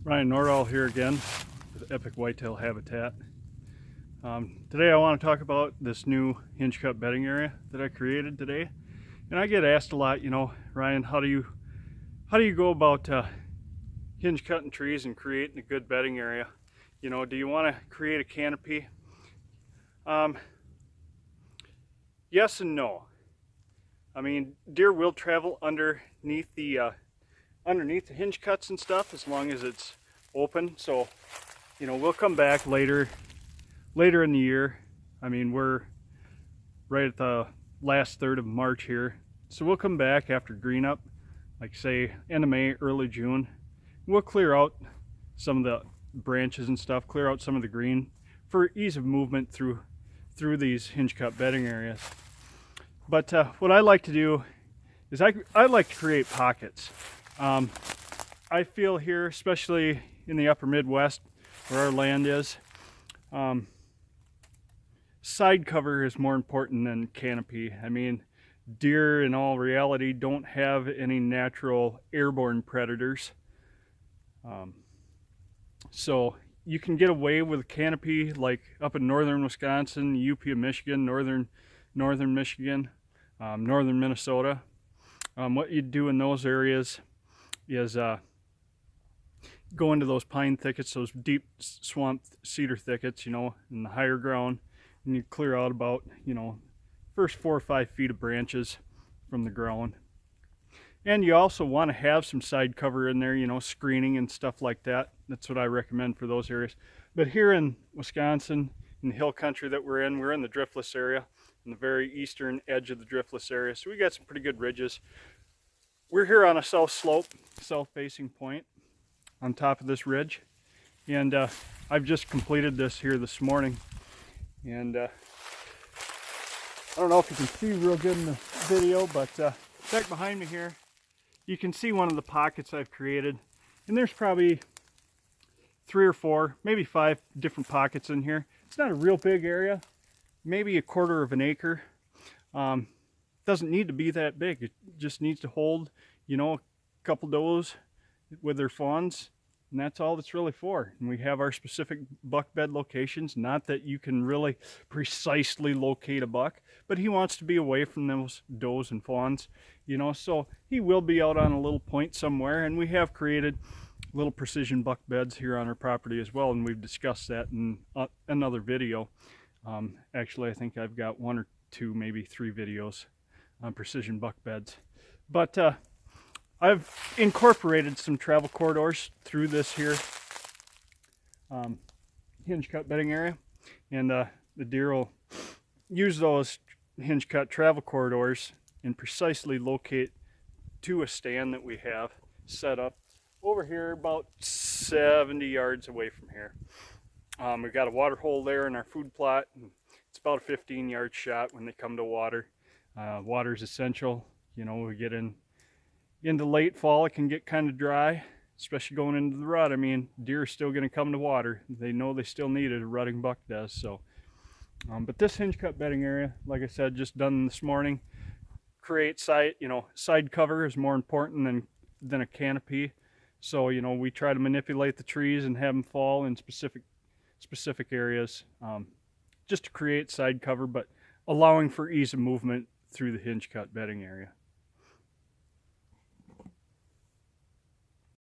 Ryan Nordahl here again with Epic Whitetail Habitat. Today I want to talk about this new hinge cut bedding area that I created today. And I get asked a lot, Ryan, how do you go about hinge cutting trees and creating a good bedding area? Do you want to create a canopy? Yes and no. I mean, deer will travel underneath the hinge cuts and stuff as long as it's open. So we'll come back later in the year. I mean, we're right at the last third of March here, so we'll come back after green up, like say end of May, early June. We'll clear out some of the branches and stuff, clear out some of the green for ease of movement through these hinge cut bedding areas. But what I like to do is I like to create pockets. I feel here, especially in the upper Midwest where our land is, side cover is more important than canopy. I mean, deer in all reality don't have any natural airborne predators. So you can get away with canopy like up in northern Wisconsin, UP of Michigan, northern Michigan, northern Minnesota. What you do in those areas is go into those pine thickets, those deep swamp cedar thickets, in the higher ground, and you clear out about, first 4 or 5 feet of branches from the ground. And you also want to have some side cover in there, screening and stuff like that. That's what I recommend for those areas. But here in Wisconsin, in the hill country that we're in the driftless area, on the very eastern edge of the driftless area. So we got some pretty good ridges. We're here on a south slope, south facing point on top of this ridge. And I've just completed this here this morning. And I don't know if you can see real good in the video, but back behind me here, you can see one of the pockets I've created. And there's probably 3 or 4, maybe 5 different pockets in here. It's not a real big area, maybe 1/4 of an acre. Doesn't need to be that big. It just needs to hold, a couple does with their fawns, and that's all it's really for. And we have our specific buck bed locations. Not that you can really precisely locate a buck, but he wants to be away from those does and fawns, so he will be out on a little point somewhere. And we have created little precision buck beds here on our property as well, and we've discussed that in another video. Actually, I think I've got 1 or 2, maybe 3 videos on precision buck beds. But I've incorporated some travel corridors through this here hinge cut bedding area, and the deer will use those hinge cut travel corridors and precisely locate to a stand that we have set up over here about 70 yards away from here. We've got a water hole there in our food plot, and it's about a 15-yard shot when they come to water. Water is essential. We get into late fall, it can get kind of dry, especially going into the rut. I mean, deer are still going to come to water. They know they still need it. A rutting buck does. So, but this hinge cut bedding area, like I said, just done this morning. Create side cover is more important than a canopy. So we try to manipulate the trees and have them fall in specific areas, just to create side cover, but allowing for ease of movement through the hinge cut bedding area.